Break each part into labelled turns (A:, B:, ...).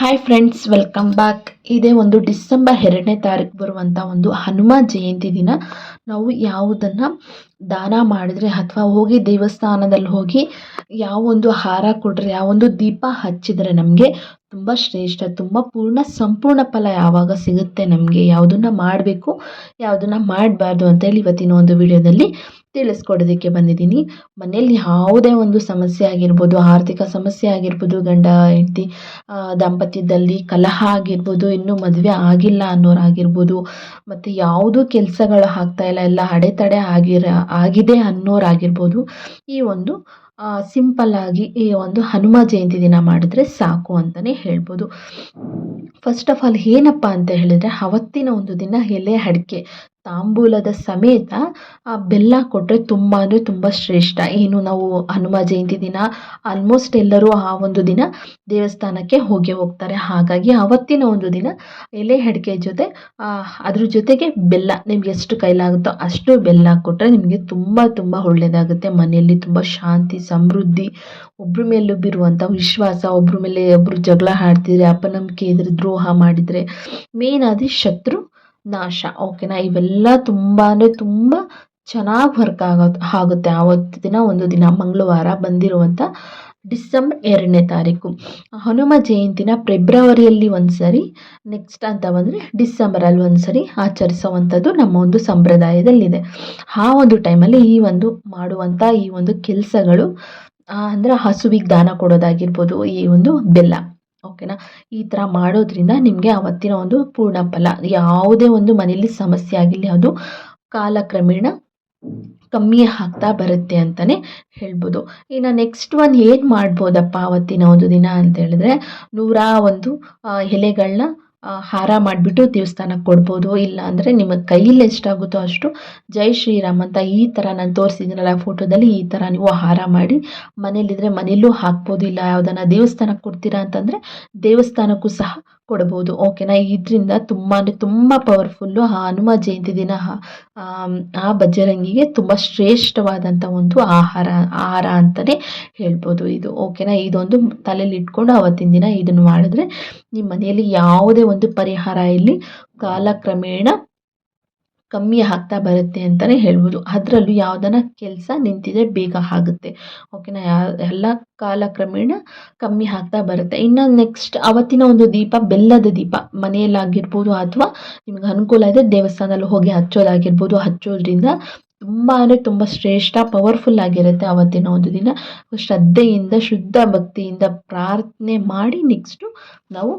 A: Hi friends, welcome back. ಇದೇ ಒಂದು December 2ನೇ ತಾರೀಕು ಬರುವಂಥ ಒಂದು ಹನುಮ ಜಯಂತಿ ದಿನ ನಾವು ಯಾವುದನ್ನು ದಾನ ಮಾಡಿದ್ರೆ ಅಥವಾ ಹೋಗಿ ದೇವಸ್ಥಾನದಲ್ಲಿ ಹೋಗಿ ಯಾವೊಂದು ಹಾರ ಕೊಟ್ಟರೆ, ಯಾವೊಂದು ದೀಪ ಹಚ್ಚಿದರೆ ನಮಗೆ ತುಂಬ ಶ್ರೇಷ್ಠ, ತುಂಬ ಸಂಪೂರ್ಣ ಫಲ ಯಾವಾಗ ಸಿಗುತ್ತೆ, ನಮಗೆ ಯಾವುದನ್ನು ಮಾಡಬೇಕು ಯಾವುದನ್ನು ಮಾಡಬಾರ್ದು ಅಂತೇಳಿ ಇವತ್ತಿನ ಒಂದು ವಿಡಿಯೋದಲ್ಲಿ ತಿಳಿಸ್ಕೊಡೋದಕ್ಕೆ ಬಂದಿದ್ದೀನಿ. ಮನೆಯಲ್ಲಿ ಯಾವುದೇ ಒಂದು ಸಮಸ್ಯೆ ಆಗಿರ್ಬೋದು, ಆರ್ಥಿಕ ಸಮಸ್ಯೆ ಆಗಿರ್ಬೋದು, ಗಂಡ ಹೆಂಡತಿ ದಾಂಪತ್ಯದಲ್ಲಿ ಕಲಹ ಆಗಿರ್ಬೋದು, ಇನ್ನೂ ಮದುವೆ ಆಗಿಲ್ಲ ಅನ್ನೋರಾಗಿರ್ಬೋದು, ಮತ್ತು ಯಾವುದೂ ಕೆಲಸಗಳು ಆಗ್ತಾಯಿಲ್ಲ, ಎಲ್ಲ ಅಡೆತಡೆ ಆಗಿದೆ ಅನ್ನೋರಾಗಿರ್ಬೋದು, ಈ ಒಂದು ಸಿಂಪಲ್ ಆಗಿ ಈ ಒಂದು ಹನುಮ ಜಯಂತಿ ದಿನ ಮಾಡಿದ್ರೆ ಸಾಕು ಅಂತಲೇ ಹೇಳ್ಬೋದು. ಫಸ್ಟ್ ಆಫ್ ಆಲ್ ಏನಪ್ಪ ಅಂತ ಹೇಳಿದರೆ, ಅವತ್ತಿನ ಒಂದು ದಿನ ಎಲೆ ಅಡಿಕೆ ತಾಂಬೂಲದ ಸಮೇತ ಬೆಲ್ಲ ಕೊಟ್ಟರೆ ತುಂಬ ಅಂದರೆ ತುಂಬ ಶ್ರೇಷ್ಠ. ಏನು ನಾವು ಹನುಮ ಜಯಂತಿ ದಿನ ಆಲ್ಮೋಸ್ಟ್ ಎಲ್ಲರೂ ಆ ಒಂದು ದಿನ ದೇವಸ್ಥಾನಕ್ಕೆ ಹೋಗ್ತಾರೆ. ಹಾಗಾಗಿ ಅವತ್ತಿನ ಒಂದು ದಿನ ಎಲೆ ಅಡಿಕೆ ಜೊತೆ ಅದ್ರ ಜೊತೆಗೆ ಬೆಲ್ಲ, ನಿಮ್ಗೆ ಎಷ್ಟು ಕೈಲಾಗುತ್ತೋ ಅಷ್ಟು ಬೆಲ್ಲ ಕೊಟ್ಟರೆ ನಿಮಗೆ ತುಂಬ ಒಳ್ಳೆಯದಾಗುತ್ತೆ. ಮನೆಯಲ್ಲಿ ತುಂಬ ಶಾಂತಿ, ಸಮೃದ್ಧಿ, ಒಬ್ಬರ ಮೇಲೆ ಬಿರುವಂಥ ವಿಶ್ವಾಸ, ಒಬ್ಬರ ಮೇಲೆ ಒಬ್ಬರು ಜಗಳ ಆಡ್ತಿದ್ರೆ, ಅಪನಂಬಿಕೆ ಇದ್ರೆ, ದ್ರೋಹ ಮಾಡಿದರೆ, ಮೇನ್ ಆಗಿ ಶತ್ರು ನಾಶ. ಓಕೆನಾ? ಇವೆಲ್ಲ ತುಂಬ ಅಂದರೆ ತುಂಬ ಚೆನ್ನಾಗಿ ವರ್ಕ್ ಆಗುತ್ತೆ ಆವತ್ತು ದಿನ. ಒಂದು ದಿನ ಮಂಗಳವಾರ ಬಂದಿರುವಂಥ ಡಿಸೆಂಬರ್ 2ನೇ ತಾರೀಕು ಹನುಮ ಜಯಂತಿನ ಫೆಬ್ರವರಿಯಲ್ಲಿ ಒಂದು ಸರಿ, ನೆಕ್ಸ್ಟ್ ಅಂತ ಬಂದರೆ ಡಿಸೆಂಬರಲ್ಲಿ ಒಂದು ಸರಿ ಆಚರಿಸುವಂಥದ್ದು ನಮ್ಮ ಒಂದು ಸಂಪ್ರದಾಯದಲ್ಲಿದೆ. ಆ ಒಂದು ಟೈಮಲ್ಲಿ ಈ ಒಂದು ಮಾಡುವಂಥ ಈ ಒಂದು ಕೆಲಸಗಳು ಅಂದರೆ ಹಸುವಿಗೆ ದಾನ ಕೊಡೋದಾಗಿರ್ಬೋದು, ಈ ಒಂದು ಬೆಲ್ಲ, ಓಕೆನಾ, ಈ ಥರ ಮಾಡೋದ್ರಿಂದ ನಿಮಗೆ ಆವತ್ತಿನ ಒಂದು ಪೂರ್ಣ ಫಲ, ಯಾವುದೇ ಒಂದು ಮನೆಯಲ್ಲಿ ಸಮಸ್ಯೆ ಆಗಿರಲಿ ಅದು ಕಾಲಕ್ರಮೇಣ ಕಮ್ಮಿ ಆಗ್ತಾ ಬರುತ್ತೆ ಅಂತಲೇ ಹೇಳ್ಬೋದು. ಇನ್ನು ನೆಕ್ಸ್ಟ್ ಒನ್ ಏನು ಮಾಡ್ಬೋದಪ್ಪ ಆವತ್ತಿನ ಒಂದು ದಿನ ಅಂತ ಹೇಳಿದ್ರೆ, 101 ಎಲೆಗಳನ್ನ ಹಾರ ಮಾಡಿಬಿಟ್ಟು ದೇವಸ್ಥಾನಕ್ಕೆ ಕೊಡ್ಬೋದು. ಇಲ್ಲ ಅಂದರೆ ನಿಮಗೆ ಕೈಯಲ್ಲಿ ಎಷ್ಟಾಗುತ್ತೋ ಅಷ್ಟು ಜೈ ಶ್ರೀರಾಮ್ ಅಂತ ಈ ಥರ ನಾನು ತೋರಿಸಿದ್ದೀನಲ್ಲ ಫೋಟೋದಲ್ಲಿ, ಈ ಥರ ನೀವು ಹಾರ ಮಾಡಿ ಮನೇಲಿದ್ದರೆ ಮನೆಯಲ್ಲೂ ಹಾಕ್ಬೋದು. ಇಲ್ಲ ಯಾವುದನ್ನು ದೇವಸ್ಥಾನಕ್ಕೆ ಕೊಡ್ತೀರಾ ಅಂತಂದರೆ ದೇವಸ್ಥಾನಕ್ಕೂ ಸಹ ಕೊಡ್ಬೋದು. ಓಕೆನಾ? ಇದರಿಂದ ತುಂಬ ಅಂದರೆ ತುಂಬ ಪವರ್ಫುಲ್ಲು. ಆ ಹನುಮ ಜಯಂತಿ ದಿನ ಆ ಬಜರಂಗಿಗೆ ತುಂಬ ಶ್ರೇಷ್ಠವಾದಂಥ ಒಂದು ಆಹಾರ ಅಂತಲೇ ಹೇಳ್ಬೋದು ಇದು. ಓಕೆನಾ? ಇದೊಂದು ತಲೆಯಲ್ಲಿ ಇಟ್ಕೊಂಡು ಆವತ್ತಿನ ದಿನ ಇದನ್ನು ಮಾಡಿದ್ರೆ ನಿಮ್ಮ ಮನೆಯಲ್ಲಿ ಯಾವುದೇ ಒಂದು ಪರಿಹಾರ ಇಲ್ಲಿ ಕಾಲಕ್ರಮೇಣ ಕಮ್ಮಿ ಆಗ್ತಾ ಬರುತ್ತೆ ಅಂತಲೇ ಹೇಳ್ಬೋದು. ಅದರಲ್ಲೂ ಯಾವುದನ್ನ ಕೆಲಸ ನಿಂತಿದೆ ಬೇಗ ಆಗುತ್ತೆ. ಓಕೆನಾ? ಎಲ್ಲ ಕಾಲಕ್ರಮೇಣ ಕಮ್ಮಿ ಆಗ್ತಾ ಬರುತ್ತೆ. ಇನ್ನು ನೆಕ್ಸ್ಟ್ ಅವತ್ತಿನ ಒಂದು ದೀಪ, ಬೆಲ್ಲದ ದೀಪ ಮನೆಯಲ್ಲಾಗಿರ್ಬೋದು ಅಥವಾ ನಿಮ್ಗೆ ಅನುಕೂಲ ಇದೆ ದೇವಸ್ಥಾನದಲ್ಲಿ ಹೋಗಿ ಹಚ್ಚೋದಾಗಿರ್ಬೋದು. ಹಚ್ಚೋದ್ರಿಂದ ತುಂಬ ಅಂದರೆ ತುಂಬ ಶ್ರೇಷ್ಠ, ಪವರ್ಫುಲ್ ಆಗಿರುತ್ತೆ ಆವತ್ತಿನ ಒಂದು ದಿನ. ಶ್ರದ್ಧೆಯಿಂದ, ಶುದ್ಧ ಭಕ್ತಿಯಿಂದ ಪ್ರಾರ್ಥನೆ ಮಾಡಿ ನೆಕ್ಸ್ಟು ನಾವು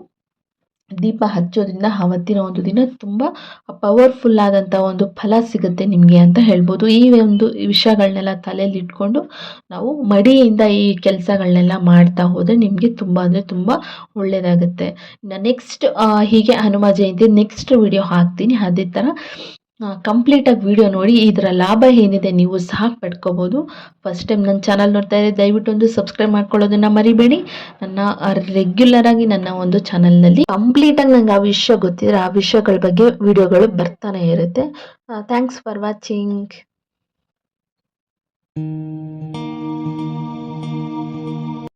A: ದೀಪ ಹಚ್ಚೋದ್ರಿಂದ ಆವತ್ತಿನ ಒಂದು ದಿನ ತುಂಬ ಪವರ್ಫುಲ್ ಆದಂಥ ಒಂದು ಫಲ ಸಿಗುತ್ತೆ ನಿಮಗೆ ಅಂತ ಹೇಳ್ಬೋದು. ಈ ಒಂದು ವಿಷಯಗಳನ್ನೆಲ್ಲ ತಲೆಯಲ್ಲಿ ಇಟ್ಕೊಂಡು ನಾವು ಮಡಿಯಿಂದ ಈ ಕೆಲಸಗಳನ್ನೆಲ್ಲ ಮಾಡ್ತಾ ಹೋದರೆ ನಿಮಗೆ ತುಂಬ ಅಂದರೆ ತುಂಬ ಒಳ್ಳೆಯದಾಗುತ್ತೆ. ಇನ್ನು ನೆಕ್ಸ್ಟ್ ಹೀಗೆ ಹನುಮ ಜಯಂತಿ ನೆಕ್ಸ್ಟ್ ವಿಡಿಯೋ ಹಾಕ್ತೀನಿ. ಅದೇ ಥರ ಕಂಪ್ಲೀಟಾಗಿ ವಿಡಿಯೋ ನೋಡಿ ಇದರ ಲಾಭ ಏನಿದೆ ನೀವು ಸಹ ಪಡ್ಕೋಬೋದು. ಫಸ್ಟ್ ಟೈಮ್ ನನ್ನ ಚಾನಲ್ ನೋಡ್ತಾ ಇದ್ದರೆ ದಯವಿಟ್ಟು ಒಂದು ಸಬ್ಸ್ಕ್ರೈಬ್ ಮಾಡ್ಕೊಳ್ಳೋದನ್ನು ಮರಿಬೇಡಿ. ನನ್ನ ರೆಗ್ಯುಲರ್ ಆಗಿ ನನ್ನ ಒಂದು ಚಾನಲ್ನಲ್ಲಿ ಕಂಪ್ಲೀಟಾಗಿ ನಂಗೆ ಆ ವಿಷಯ ಗೊತ್ತಿದ್ರೆ ಆ ವಿಷಯಗಳ ಬಗ್ಗೆ ವಿಡಿಯೋಗಳು ಬರ್ತಾನೆ ಇರುತ್ತೆ. Thanks for watching.